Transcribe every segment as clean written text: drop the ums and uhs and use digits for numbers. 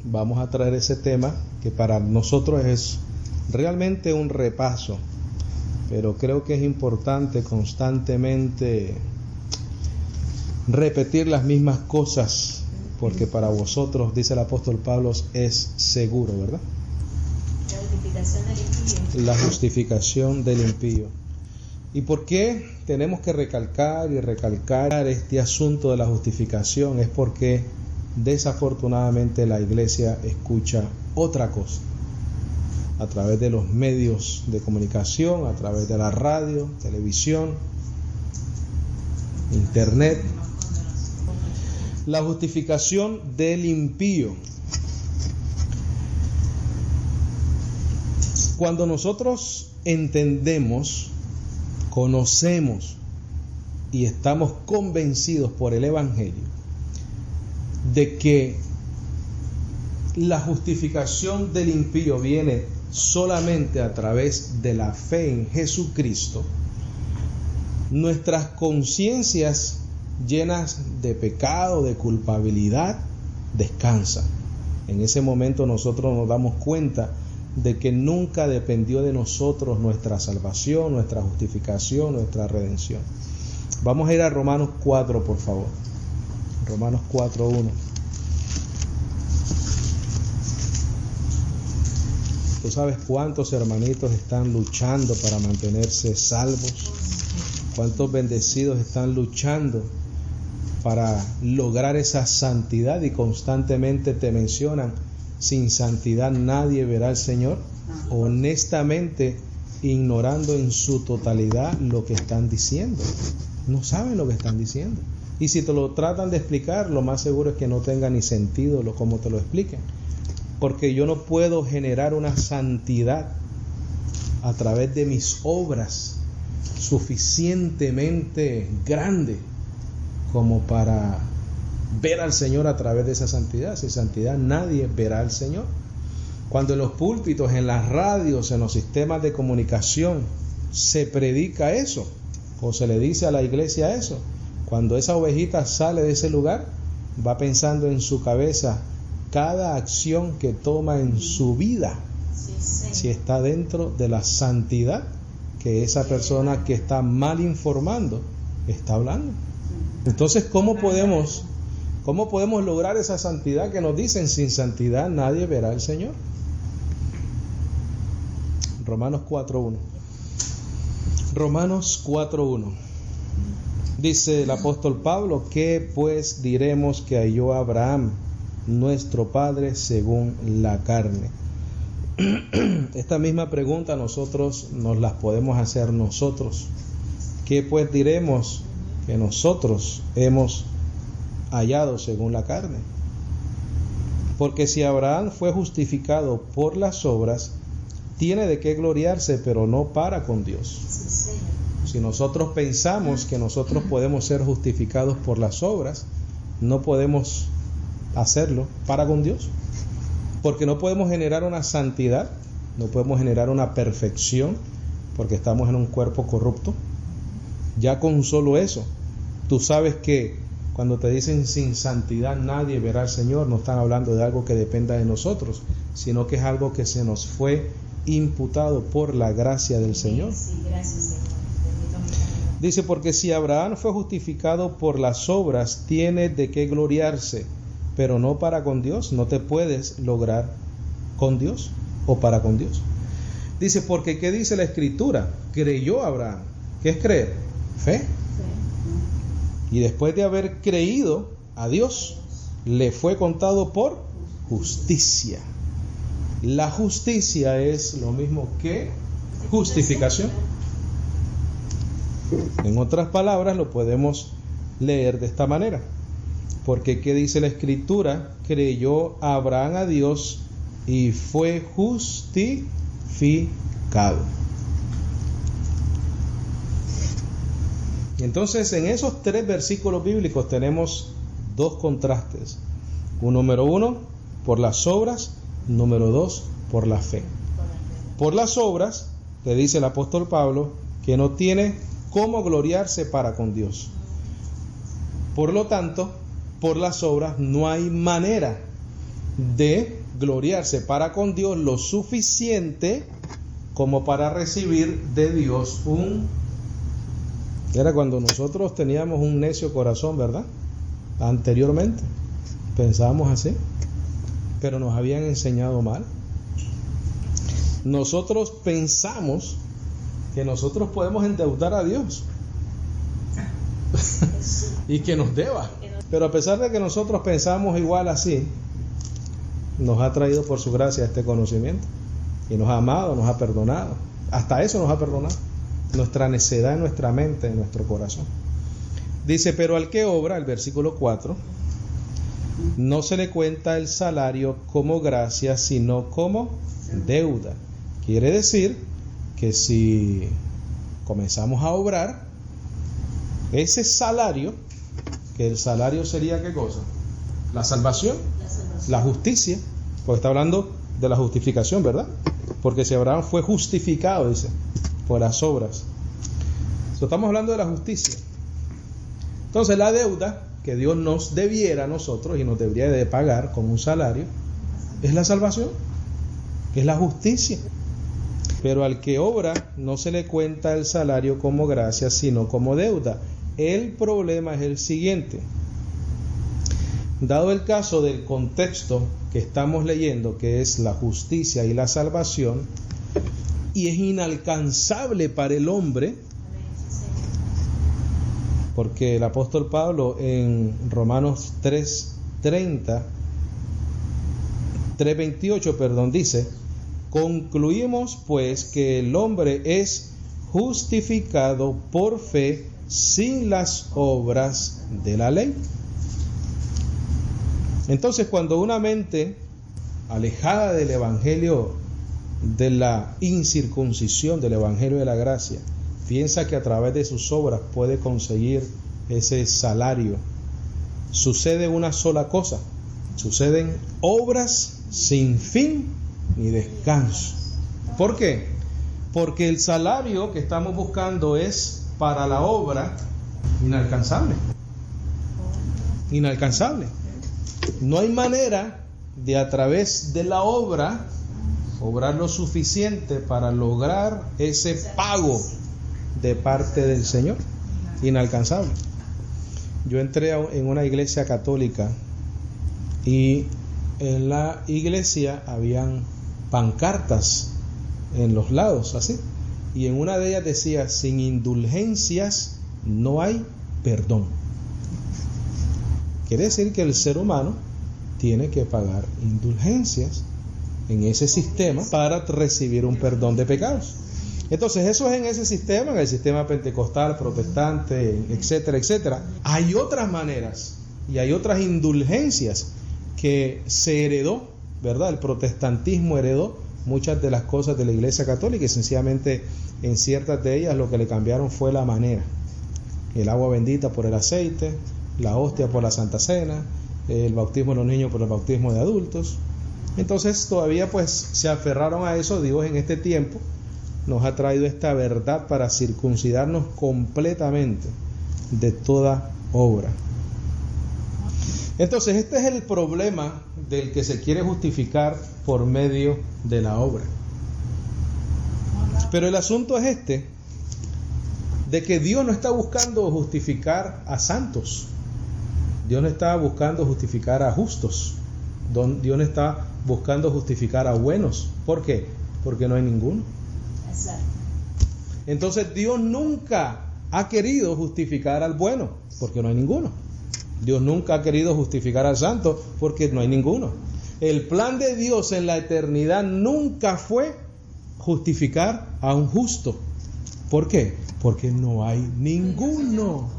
vamos a traer ese tema que para nosotros es realmente un repaso, pero creo que es importante constantemente repetir las mismas cosas, porque para vosotros, dice el apóstol Pablo, es seguro, ¿verdad? La justificación del impío. ¿Y por qué tenemos que recalcar y recalcar este asunto de la justificación? Es porque desafortunadamente la iglesia escucha otra cosa a través de los medios de comunicación, a través de la radio, televisión, internet. La justificación del impío. Cuando nosotros entendemos, conocemos y estamos convencidos por el Evangelio de que la justificación del impío viene solamente a través de la fe en Jesucristo, nuestras conciencias llenas de pecado, de culpabilidad, descansan. En ese momento nosotros nos damos cuenta de que nunca dependió de nosotros nuestra salvación, nuestra justificación, nuestra redención. Vamos a ir a Romanos 4, por favor. Romanos 4:1. ¿Tú sabes cuántos hermanitos están luchando para mantenerse salvos? ¿Cuántos bendecidos están luchando para lograr esa santidad? Y constantemente te mencionan: sin santidad nadie verá al Señor. Honestamente, ignorando en su totalidad lo que están diciendo. No saben lo que están diciendo. Y si te lo tratan de explicar, lo más seguro es que no tenga ni sentido como te lo expliquen. Porque yo no puedo generar una santidad a través de mis obras suficientemente grande como para ver al Señor a través de esa santidad. Sin santidad nadie verá al Señor. Cuando en los púlpitos, en las radios, en los sistemas de comunicación se predica eso, o se le dice a la iglesia eso, cuando esa ovejita sale de ese lugar, va pensando en su cabeza cada acción que toma en su vida, si está dentro de la santidad que esa persona que está mal informando está hablando. Entonces, ¿cómo podemos lograr esa santidad que nos dicen? Sin santidad nadie verá al Señor. Romanos 4:1. Romanos 4:1. Dice el apóstol Pablo: ¿qué pues diremos que halló Abraham, nuestro padre, según la carne? Esta misma pregunta nosotros nos las podemos hacer nosotros. ¿Qué pues diremos que nosotros hemos hallado según la carne? Porque si Abraham fue justificado por las obras, tiene de qué gloriarse, pero no para con Dios. Si nosotros pensamos que nosotros podemos ser justificados por las obras, no podemos hacerlo para con Dios, porque no podemos generar una santidad, no podemos generar una perfección, porque estamos en un cuerpo corrupto. Ya con solo eso, tú sabes que cuando te dicen sin santidad nadie verá al Señor, no están hablando de algo que dependa de nosotros, sino que es algo que se nos fue imputado por la gracia del Señor. Sí, gracias, Señor. Dice: porque si Abraham fue justificado por las obras, tiene de qué gloriarse, pero no para con Dios. No te puedes lograr con Dios o para con Dios. Dice: porque ¿qué dice la Escritura? Creyó Abraham. ¿Qué es creer? Fe. Y después de haber creído a Dios, le fue contado por justicia. La justicia es lo mismo que justificación. En otras palabras, lo podemos leer de esta manera: porque ¿qué dice la Escritura? Creyó Abraham a Dios y fue justificado. Y entonces, en esos 3 versículos bíblicos tenemos 2 contrastes. Número 1, por las obras. Número 2, por la fe. Por las obras, te dice el apóstol Pablo, que no tiene cómo gloriarse para con Dios. Por lo tanto, por las obras no hay manera de gloriarse para con Dios lo suficiente como para recibir de Dios Era cuando nosotros teníamos un necio corazón, ¿verdad? Anteriormente pensábamos así, pero nos habían enseñado mal. Nosotros pensamos que nosotros podemos endeudar a Dios y que nos deba. Pero a pesar de que nosotros pensamos igual así, nos ha traído por su gracia este conocimiento y nos ha amado, nos ha perdonado. Hasta eso nos ha perdonado. Nuestra necedad en nuestra mente, en nuestro corazón. Dice, pero al que obra, el versículo 4, no se le cuenta el salario como gracia, sino como deuda. Quiere decir que si comenzamos a obrar, ese salario, que el salario sería ¿qué cosa? La salvación, la justicia, porque está hablando de la justificación, ¿verdad? Porque si Abraham fue justificado, dice, por las obras. Estamos hablando de la justicia. Entonces la deuda que Dios nos debiera a nosotros y nos debería de pagar con un salario es la salvación, es la justicia. Pero al que obra no se le cuenta el salario como gracia, sino como deuda. El problema es el siguiente. Dado el caso del contexto que estamos leyendo, que es la justicia y la salvación, y es inalcanzable para el hombre, porque el apóstol Pablo en Romanos 3:28 dice, concluimos pues que el hombre es justificado por fe sin las obras de la ley. Entonces, cuando una mente alejada del evangelio de la incircuncisión, del evangelio de la gracia, piensa que a través de sus obras puede conseguir ese salario, sucede una sola cosa: suceden obras sin fin ni descanso. ¿Por qué? Porque el salario que estamos buscando es para la obra inalcanzable. Inalcanzable. No hay manera de a través de la obra obrar lo suficiente para lograr ese pago de parte del Señor. Inalcanzable. Yo entré en una iglesia católica y en la iglesia habían pancartas en los lados, así, y en una de ellas decía: sin indulgencias no hay perdón. Quiere decir que el ser humano tiene que pagar indulgencias en ese sistema para recibir un perdón de pecados. Entonces eso es en ese sistema, en el sistema pentecostal, protestante, etcétera, etcétera. Hay otras maneras y hay otras indulgencias que se heredó, ¿verdad? El protestantismo heredó muchas de las cosas de la iglesia católica y sencillamente en ciertas de ellas lo que le cambiaron fue la manera. El agua bendita por el aceite, la hostia por la Santa Cena, el bautismo de los niños por el bautismo de adultos. Entonces todavía pues se aferraron a eso. Dios en este tiempo nos ha traído esta verdad para circuncidarnos completamente de toda obra. Entonces este es el problema del que se quiere justificar por medio de la obra. Pero el asunto es este, de que Dios no está buscando justificar a santos. Dios no está buscando justificar a justos. Dios no está buscando justificar a buenos. ¿Por qué? Porque no hay ninguno. Entonces Dios nunca ha querido justificar al bueno, porque no hay ninguno. Dios nunca ha querido justificar al santo, porque no hay ninguno. El plan de Dios en la eternidad nunca fue justificar a un justo. ¿Por qué? Porque no hay ninguno.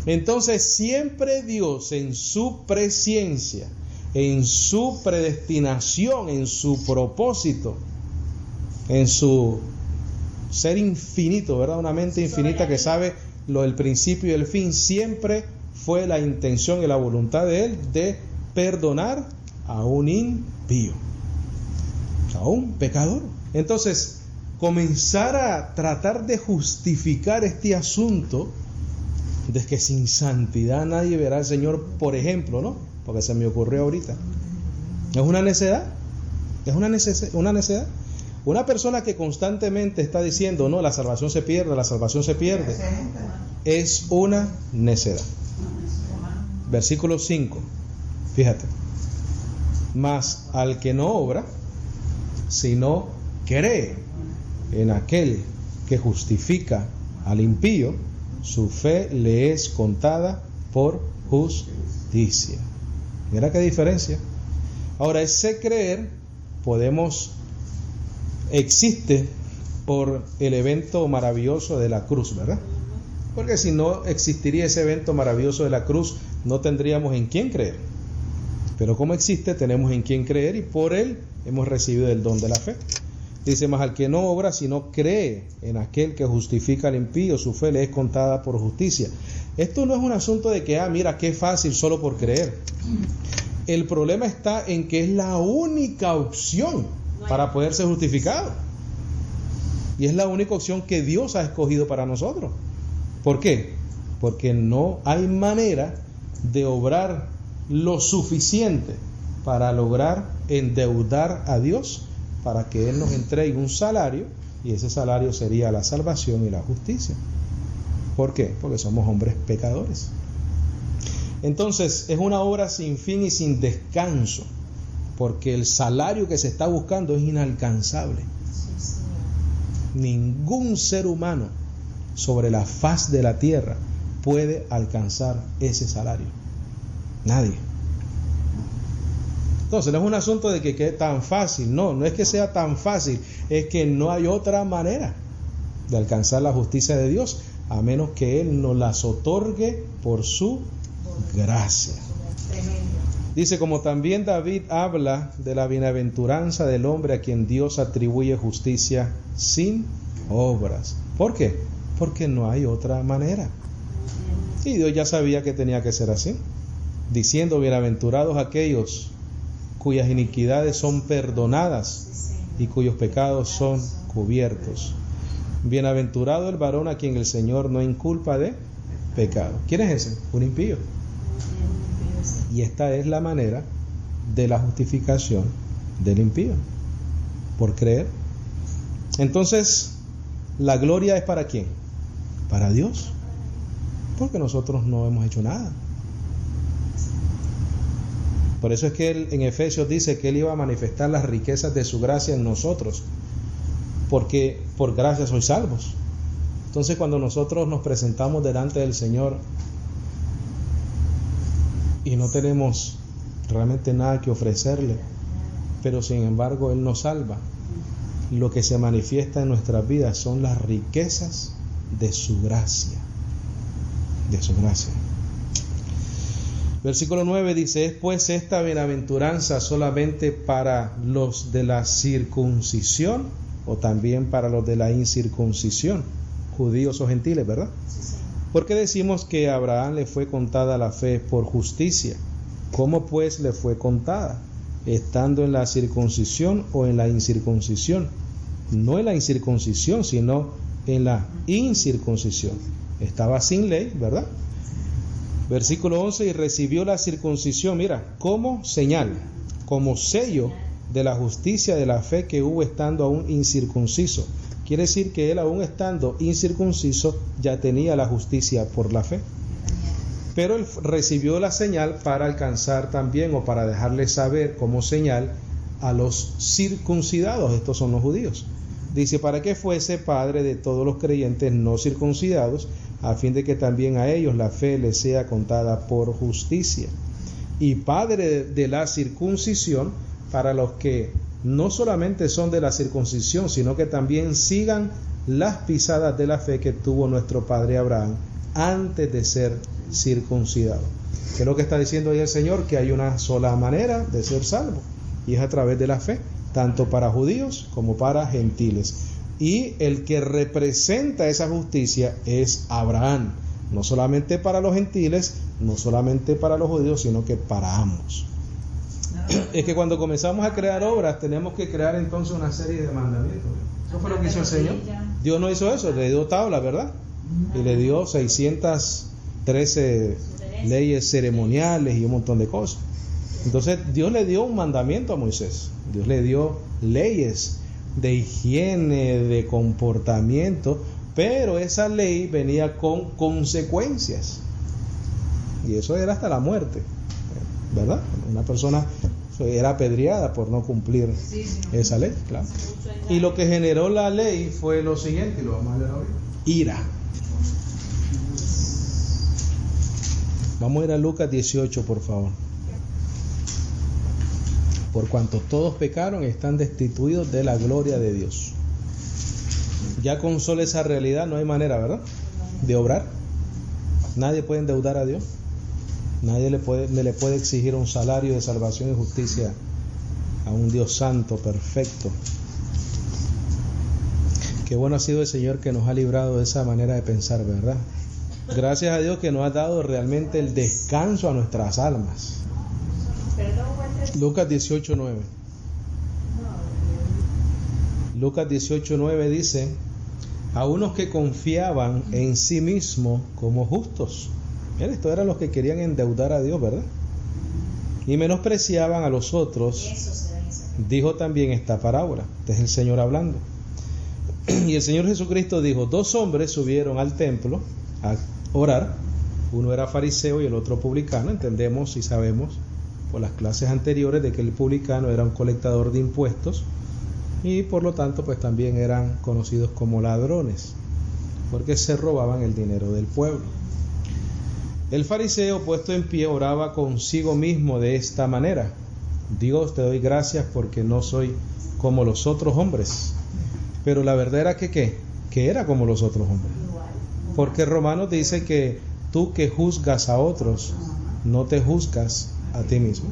Entonces siempre Dios en su presciencia, en su predestinación, en su propósito, en su ser infinito, ¿verdad? Una mente infinita que sabe lo del principio y el fin, siempre fue la intención y la voluntad de Él de perdonar a un impío, a un pecador. Entonces, comenzar a tratar de justificar este asunto de que sin santidad nadie verá al Señor, por ejemplo, ¿no? Porque se me ocurrió ahorita. Es una necedad. Es una necedad. Una persona que constantemente está diciendo, no, la salvación se pierde, es una necedad. Versículo 5. Fíjate. Mas al que no obra, sino cree en aquel que justifica al impío, su fe le es contada por justicia. Mira qué diferencia. Ahora, ese creer existe por el evento maravilloso de la cruz, ¿verdad? Porque si no existiría ese evento maravilloso de la cruz, no tendríamos en quién creer. Pero como existe, tenemos en quién creer y por él hemos recibido el don de la fe. Dice, mas al que no obra, sino cree en aquel que justifica al impío, su fe le es contada por justicia. Esto no es un asunto de que, mira, qué fácil solo por creer. El problema está en que es la única opción para poder ser justificado. Y es la única opción que Dios ha escogido para nosotros. ¿Por qué? Porque no hay manera de obrar lo suficiente para lograr endeudar a Dios para que Él nos entregue un salario, y ese salario sería la salvación y la justicia. ¿Por qué? Porque somos hombres pecadores. Entonces es una obra sin fin y sin descanso, porque el salario que se está buscando es inalcanzable. Ningún ser humano sobre la faz de la tierra puede alcanzar ese salario. Nadie. Entonces no es un asunto de que es tan fácil. No es que sea tan fácil, es que no hay otra manera de alcanzar la justicia de Dios a menos que Él nos las otorgue por su gracia. Dice, como también David habla de la bienaventuranza del hombre a quien Dios atribuye justicia sin obras. ¿Por qué? Porque no hay otra manera. Y Dios ya sabía que tenía que ser así, diciendo, bienaventurados aquellos cuyas iniquidades son perdonadas y cuyos pecados son cubiertos. Bienaventurado el varón a quien el Señor no inculpa de pecado. ¿Quién es ese? Un impío. Y esta es la manera de la justificación del impío, por creer. Entonces, ¿la gloria es para quién? Para Dios, porque nosotros no hemos hecho nada. Por eso es que Él en Efesios dice que Él iba a manifestar las riquezas de su gracia en nosotros, porque por gracia sois salvos. Entonces, cuando nosotros nos presentamos delante del Señor y no tenemos realmente nada que ofrecerle, pero sin embargo Él nos salva, lo que se manifiesta en nuestras vidas son las riquezas de su gracia. De su gracia. Versículo 9 dice, ¿es pues esta bienaventuranza solamente para los de la circuncisión o también para los de la incircuncisión, judíos o gentiles, verdad? ¿Por qué decimos que a Abraham le fue contada la fe por justicia? ¿Cómo pues le fue contada? ¿Estando en la circuncisión o en la incircuncisión? No en la incircuncisión, sino en la incircuncisión. Estaba sin ley, ¿verdad? Versículo 11, y recibió la circuncisión, mira, como señal, como sello de la justicia de la fe que hubo estando aún incircunciso. Quiere decir que él, aún estando incircunciso, ya tenía la justicia por la fe. Pero él recibió la señal para alcanzar también, o para dejarle saber como señal a los circuncidados, estos son los judíos. Dice, para que fuese padre de todos los creyentes no circuncidados, a fin de que también a ellos la fe les sea contada por justicia. Y padre de la circuncisión para los que no solamente son de la circuncisión, sino que también sigan las pisadas de la fe que tuvo nuestro padre Abraham antes de ser circuncidado. ¿Qué es lo que está diciendo ahí el Señor? Que hay una sola manera de ser salvo, y es a través de la fe, tanto para judíos como para gentiles. Y el que representa esa justicia es Abraham, no solamente para los gentiles, no solamente para los judíos, sino que para ambos. Es que cuando comenzamos a crear obras, tenemos que crear entonces una serie de mandamientos. Eso fue lo que hizo el Señor. Dios no hizo eso, le dio tabla, ¿verdad? Y le dio 613 leyes ceremoniales y un montón de cosas. Entonces Dios le dio un mandamiento a Moisés. Dios le dio leyes de higiene, de comportamiento, pero esa ley venía con consecuencias. Y eso era hasta la muerte, ¿verdad? Una persona era apedreada por no cumplir esa ley, claro. Y lo que generó la ley fue lo siguiente, y lo vamos a leer ahorita: ira. Vamos a ir a Lucas 18, por favor. Por cuanto todos pecaron, están destituidos de la gloria de Dios. Ya con solo esa realidad no hay manera, ¿verdad?, de obrar. Nadie puede endeudar a Dios. Nadie le puede exigir un salario de salvación y justicia a un Dios santo, perfecto. Qué bueno ha sido el Señor que nos ha librado de esa manera de pensar, ¿verdad? Gracias a Dios que nos ha dado realmente el descanso a nuestras almas. Lucas 18:9. Lucas 18:9 dice: a unos que confiaban en sí mismos como justos. Miren, estos eran los que querían endeudar a Dios, ¿verdad? Y menospreciaban a los otros. Dijo también esta parábola. Este es el Señor hablando. Y el Señor Jesucristo dijo: 2 hombres subieron al templo a orar. Uno era fariseo y el otro publicano. Entendemos y sabemos por las clases anteriores de que el publicano era un colectador de impuestos y por lo tanto pues también eran conocidos como ladrones, porque se robaban el dinero del pueblo. El fariseo, puesto en pie, oraba consigo mismo de esta manera: Dios, te doy gracias porque no soy como los otros hombres. Pero la verdad era que era como los otros hombres, porque Romanos dice que tú que juzgas a otros no te juzgas a ti mismo.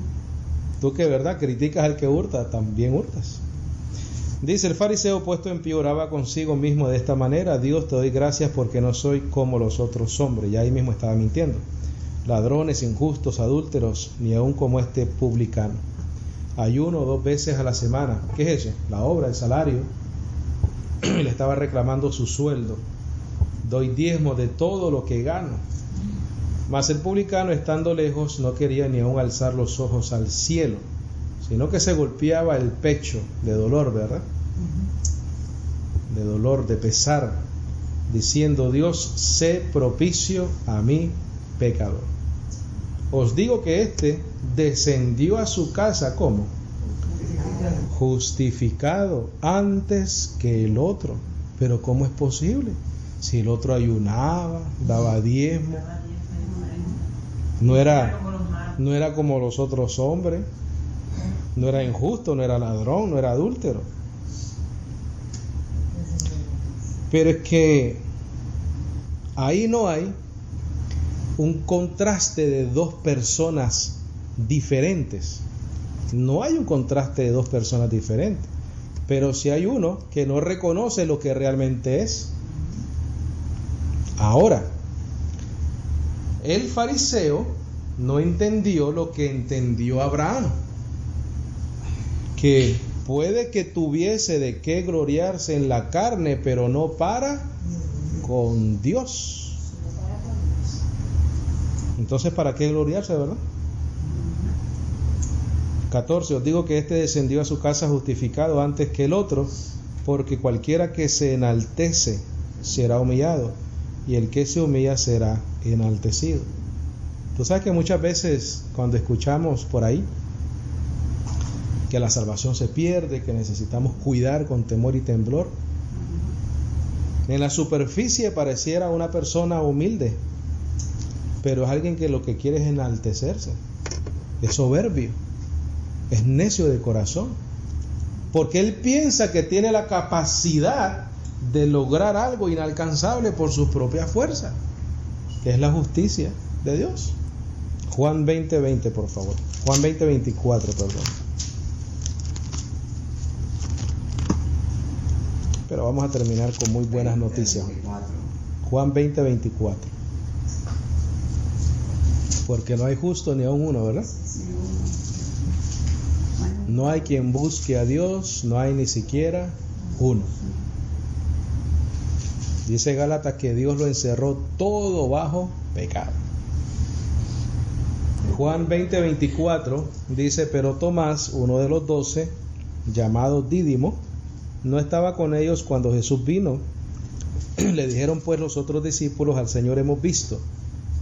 Tú que verdad criticas al que hurta, también hurtas. Dice: el fariseo, puesto en pie, oraba consigo mismo de esta manera: Dios, te doy gracias porque no soy como los otros hombres. Y ahí mismo estaba mintiendo: ladrones, injustos, adúlteros, ni aun como este publicano. Ayuno 2 veces a la semana. ¿Qué es eso? La obra, el salario. Le estaba reclamando su sueldo. Doy diezmo de todo lo que gano. Mas el publicano, estando lejos, no quería ni aun alzar los ojos al cielo, sino que se golpeaba el pecho de dolor, ¿verdad? De dolor, de pesar, diciendo: Dios, sé propicio a mí, pecador. Os digo que éste descendió a su casa, ¿cómo? Justificado antes que el otro. Pero ¿cómo es posible? Si el otro ayunaba, daba diezmo, no era como los otros hombres, no era injusto, no era ladrón, no era adúltero. Pero es que ahí no hay un contraste de 2 personas diferentes. No hay un contraste de 2 personas diferentes, pero sí hay uno que no reconoce lo que realmente es. Ahora, el fariseo no entendió lo que entendió Abraham, que puede que tuviese de qué gloriarse en la carne, pero no para con Dios. Entonces, ¿para qué gloriarse, verdad? 14. Os digo que éste descendió a su casa justificado antes que el otro, porque cualquiera que se enaltece será humillado, y el que se humilla será enaltecido. Tú sabes que muchas veces cuando escuchamos por ahí que la salvación se pierde, que necesitamos cuidar con temor y temblor, en la superficie pareciera una persona humilde, pero es alguien que lo que quiere es enaltecerse, es soberbio, es necio de corazón, porque él piensa que tiene la capacidad de lograr algo inalcanzable por sus propias fuerzas, que es la justicia de Dios. Juan 20:20, por favor. Juan 20:24, perdón. Pero vamos a terminar con muy buenas noticias. Juan 20:24. Porque no hay justo ni aun uno, ¿verdad? No hay quien busque a Dios, no hay ni siquiera uno. Dice Gálatas que Dios lo encerró todo bajo pecado. Juan 20:24 dice: pero Tomás, uno de los 12, llamado Dídimo, no estaba con ellos cuando Jesús vino. Le dijeron pues los otros discípulos: al Señor hemos visto.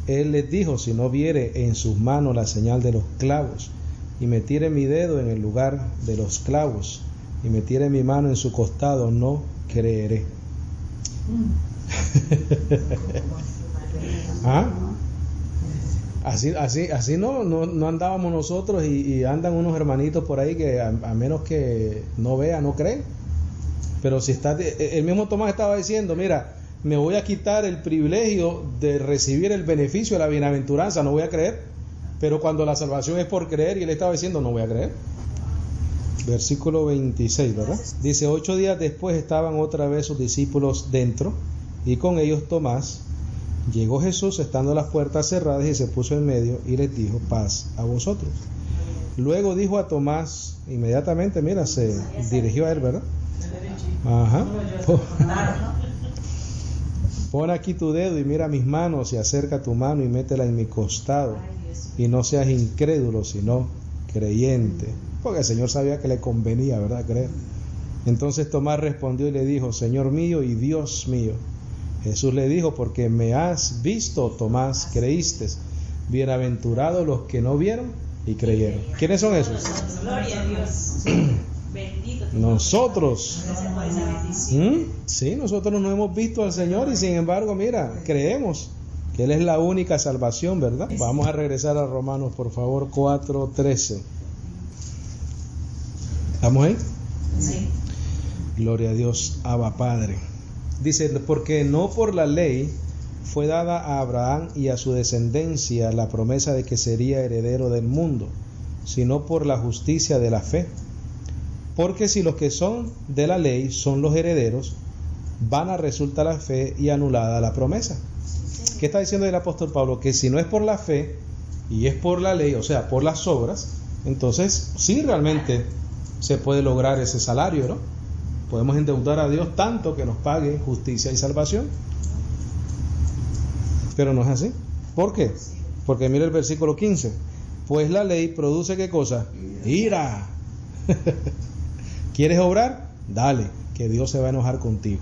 Él les dijo: si no viere en sus manos la señal de los clavos, y metiere mi dedo en el lugar de los clavos, y metiere mi mano en su costado, no creeré. ¿Ah? Así no andábamos nosotros, y andan unos hermanitos por ahí que a menos que no vea, no creen. Pero si está, el mismo Tomás estaba diciendo: mira, me voy a quitar el privilegio de recibir el beneficio de la bienaventuranza, no voy a creer. Pero cuando la salvación es por creer, y él estaba diciendo: no voy a creer. Versículo 26, ¿verdad? Dice: 8 días después estaban otra vez sus discípulos dentro, y con ellos Tomás. Llegó Jesús estando las puertas cerradas, y se puso en medio y les dijo: paz a vosotros. Luego dijo a Tomás, inmediatamente, mira, se dirigió a él, ¿verdad? Ajá. Pon aquí tu dedo y mira mis manos, y acerca tu mano y métela en mi costado, y no seas incrédulo, sino creyente. Porque el Señor sabía que le convenía, ¿verdad?, creer. Entonces Tomás respondió y le dijo: Señor mío y Dios mío. Jesús le dijo: porque me has visto, Tomás, creíste. Bienaventurados los que no vieron y creyeron. ¿Quiénes son esos? Gloria a Dios. Bendito. Nosotros. Sí, nosotros no hemos visto al Señor, y sin embargo, mira, creemos que Él es la única salvación, ¿verdad? Vamos a regresar a Romanos, por favor, 4:13. ¿Estamos ahí? Sí. Gloria a Dios, Abba Padre. Dice: porque no por la ley fue dada a Abraham y a su descendencia la promesa de que sería heredero del mundo, sino por la justicia de la fe. Porque si los que son de la ley son los herederos, vana resulta la fe y anulada la promesa. ¿Qué está diciendo el apóstol Pablo? Que si no es por la fe y es por la ley, o sea, por las obras, entonces sí, realmente se puede lograr ese salario, ¿no? Podemos endeudar a Dios tanto que nos pague justicia y salvación. Pero no es así. ¿Por qué? Porque mira el versículo 15. Pues la ley produce ¿qué cosa? Ira. ¿Quieres obrar? Dale, que Dios se va a enojar contigo.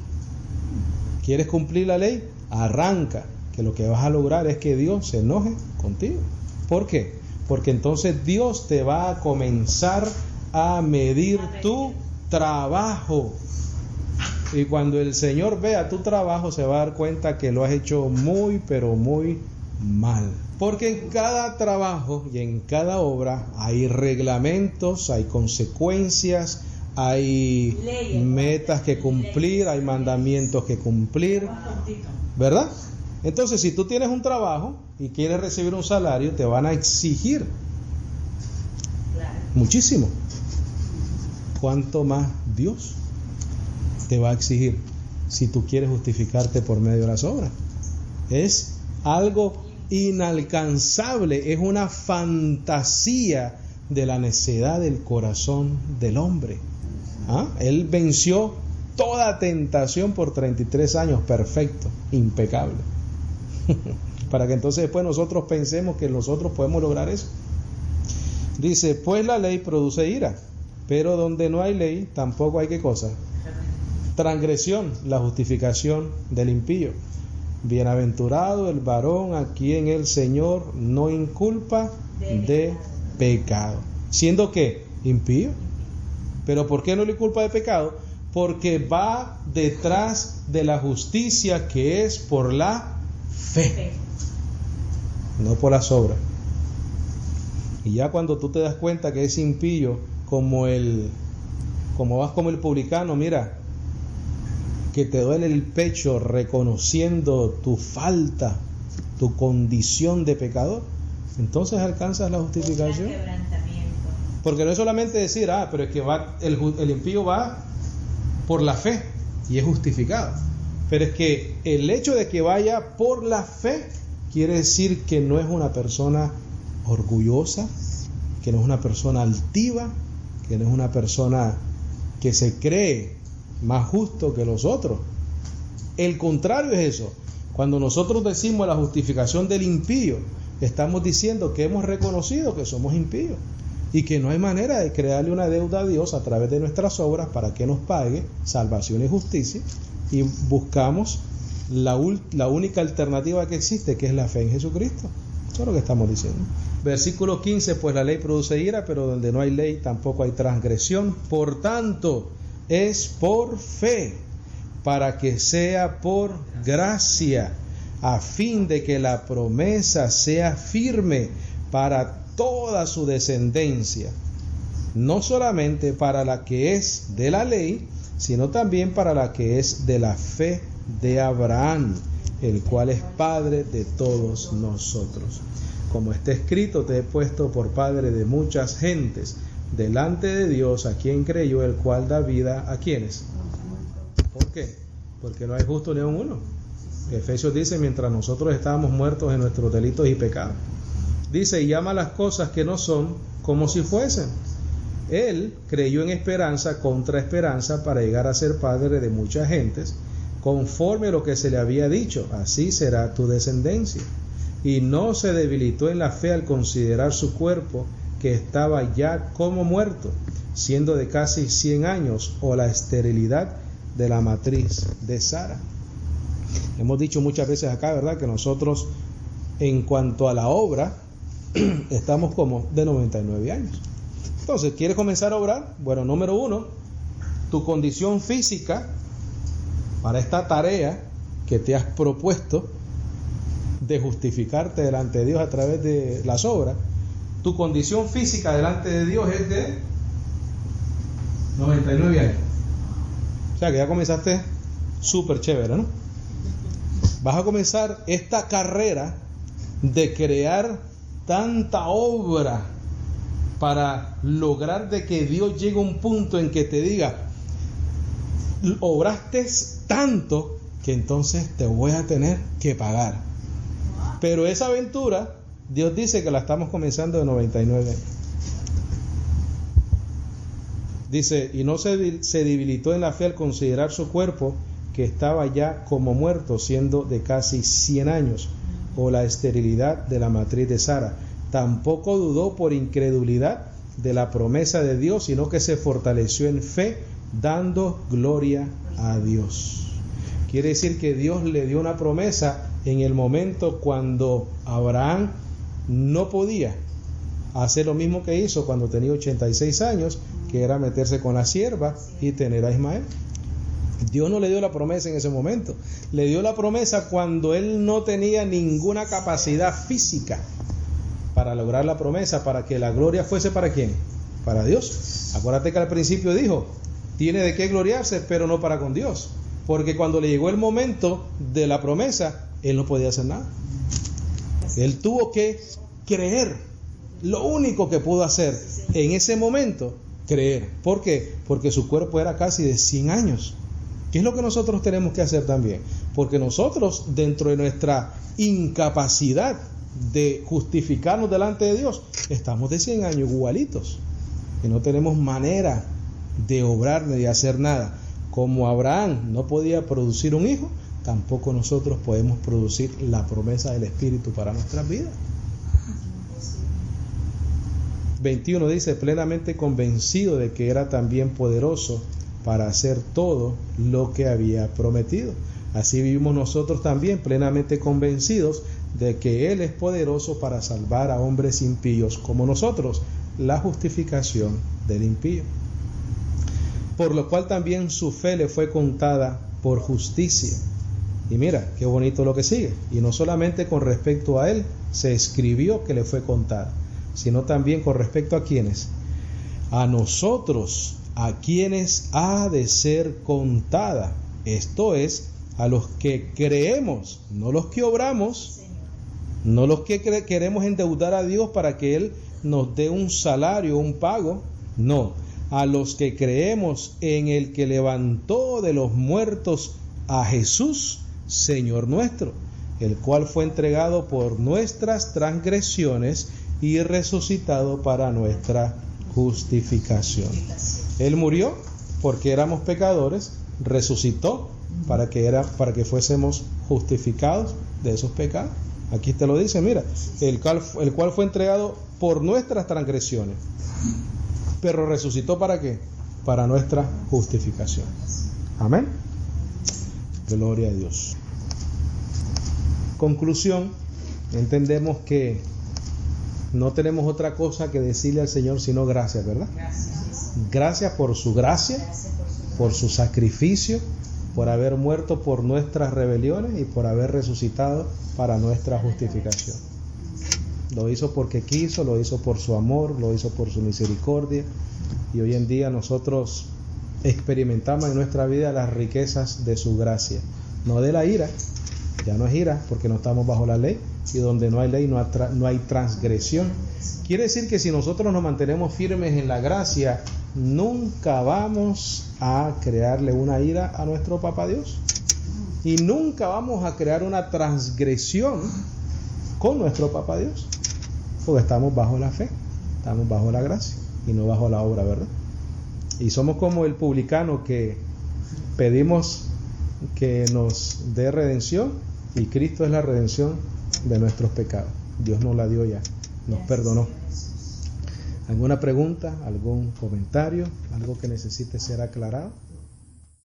¿Quieres cumplir la ley? Arranca, que lo que vas a lograr es que Dios se enoje contigo. ¿Por qué? Porque entonces Dios te va a comenzar a medir tu trabajo, y cuando el Señor vea tu trabajo se va a dar cuenta que lo has hecho muy pero muy mal, porque en cada trabajo y en cada obra hay reglamentos, hay consecuencias, hay metas que cumplir, hay mandamientos que cumplir, ¿verdad? Entonces, si tú tienes un trabajo y quieres recibir un salario, te van a exigir muchísimo. ¿Cuánto más Dios te va a exigir si tú quieres justificarte por medio de las obras? Es algo inalcanzable, es una fantasía de la necedad del corazón del hombre. Él venció toda tentación por 33 años, perfecto, impecable. Para que entonces después nosotros pensemos que nosotros podemos lograr eso. Dice: pues la ley produce ira, pero donde no hay ley, tampoco hay ¿qué cosa? Transgresión, la justificación del impío. Bienaventurado el varón a quien el Señor no inculpa de pecado. ¿Siendo qué? Impío. ¿Pero por qué no le culpa de pecado? Porque va detrás de la justicia que es por la fe, no por las obras. Y ya cuando tú te das cuenta que es impío, como vas como el publicano, mira, que te duele el pecho reconociendo tu falta, tu condición de pecador, entonces alcanzas la justificación. Porque no es solamente decir, pero es que el impío va por la fe y es justificado. Pero es que el hecho de que vaya por la fe quiere decir que no es una persona orgullosa, que no es una persona altiva, que no es una persona que se cree más justo que los otros. El contrario es eso. Cuando nosotros decimos la justificación del impío, Estamos diciendo que hemos reconocido que somos impíos y que no hay manera de crearle una deuda a Dios a través de nuestras obras para que nos pague salvación y justicia, y buscamos la única alternativa que existe, que es la fe en Jesucristo. Eso es lo que estamos diciendo. Versículo 15, pues la ley produce ira, pero donde no hay ley tampoco hay transgresión. Por tanto, es por fe, para que sea por gracia, a fin de que la promesa sea firme para toda su descendencia, no solamente para la que es de la ley, sino también para la que es de la fe de Abraham, el cual es padre de todos nosotros. Como está escrito, te he puesto por padre de muchas gentes, delante de Dios, a quien creyó, el cual da vida a quienes. ¿Por qué? Porque no hay justo ni aun uno. Efesios dice, mientras nosotros estábamos muertos en nuestros delitos y pecados. Dice, y llama las cosas que no son como si fuesen. Él creyó en esperanza contra esperanza para llegar a ser padre de muchas gentes, conforme a lo que se le había dicho, así será tu descendencia. Y no se debilitó en la fe al considerar su cuerpo, que estaba ya como muerto, siendo de casi 100 años, o la esterilidad de la matriz de Sara. Hemos dicho muchas veces acá, ¿verdad?, que nosotros, en cuanto a la obra, estamos como de 99 años. Entonces, ¿quieres comenzar a obrar? Bueno, número 1, tu condición física para esta tarea que te has propuesto de justificarte delante de Dios a través de las obras, tu condición física delante de Dios es de 99 años. O sea que ya comenzaste súper chévere, ¿no? Vas a comenzar esta carrera de crear tanta obra para lograr de que Dios llegue a un punto en que te diga, obraste tanto que entonces te voy a tener que pagar. Pero esa aventura, Dios dice que la estamos comenzando de 99 años. Dice, y no se debilitó en la fe al considerar su cuerpo, que estaba ya como muerto, siendo de casi 100 años, o la esterilidad de la matriz de Sara. Tampoco dudó por incredulidad de la promesa de Dios, sino que se fortaleció en fe, dando gloria a Dios. Quiere decir que Dios le dio una promesa en el momento cuando Abraham no podía hacer lo mismo que hizo cuando tenía 86 años, que era meterse con la sierva y tener a Ismael. Dios no le dio la promesa en ese momento, le dio la promesa cuando él no tenía ninguna capacidad física para lograr la promesa, para que la gloria fuese ¿para quién? Para Dios. Acuérdate que al principio dijo, tiene de qué gloriarse, pero no para con Dios, porque cuando le llegó el momento de la promesa, él no podía hacer nada. Él tuvo que creer. Lo único que pudo hacer en ese momento, creer. ¿Por qué? Porque su cuerpo era casi de 100 años. ¿Qué es lo que nosotros tenemos que hacer también? Porque nosotros, dentro de nuestra incapacidad de justificarnos delante de Dios, estamos de 100 años igualitos, y no tenemos manera de obrar ni de hacer nada. Como Abraham no podía producir un hijo, tampoco nosotros podemos producir la promesa del Espíritu para nuestras vidas. 21 dice, plenamente convencido de que era también poderoso para hacer todo lo que había prometido. Así vivimos nosotros también, plenamente convencidos de que Él es poderoso para salvar a hombres impíos como nosotros, la justificación del impío. Por lo cual también su fe le fue contada por justicia. Y mira, qué bonito lo que sigue. Y no solamente con respecto a Él se escribió que le fue contada, sino también con respecto a quienes, a nosotros, a quienes ha de ser contada. Esto es, a los que creemos, no los que obramos, no los que queremos endeudar a Dios para que Él nos dé un salario, un pago, no, a los que creemos en el que levantó de los muertos a Jesús, Señor nuestro, el cual fue entregado por nuestras transgresiones y resucitado para nuestra justificación. Él murió porque éramos pecadores, resucitó para que fuésemos justificados de esos pecados. Aquí te lo dice, mira, el cual fue entregado por nuestras transgresiones, pero resucitó ¿para qué? Para nuestra justificación. Amén. Gloria a Dios. Conclusión, entendemos que no tenemos otra cosa que decirle al Señor sino gracias, ¿verdad? Gracias por su gracia, por su sacrificio, por haber muerto por nuestras rebeliones y por haber resucitado para nuestra justificación. Lo hizo porque quiso, lo hizo por su amor, lo hizo por su misericordia, y hoy en día nosotros experimentamos en nuestra vida las riquezas de su gracia, no de la ira. Ya no es ira porque no estamos bajo la ley, y donde no hay ley no hay transgresión. Quiere decir que si nosotros nos mantenemos firmes en la gracia, nunca vamos a crearle una ira a nuestro Papá Dios, y nunca vamos a crear una transgresión con nuestro Papá Dios, porque estamos bajo la fe, estamos bajo la gracia y no bajo la obra, ¿verdad? Y somos como el publicano que pedimos que nos dé redención, y Cristo es la redención de nuestros pecados. Dios nos la dio ya, nos perdonó. ¿Alguna pregunta, algún comentario, algo que necesite ser aclarado?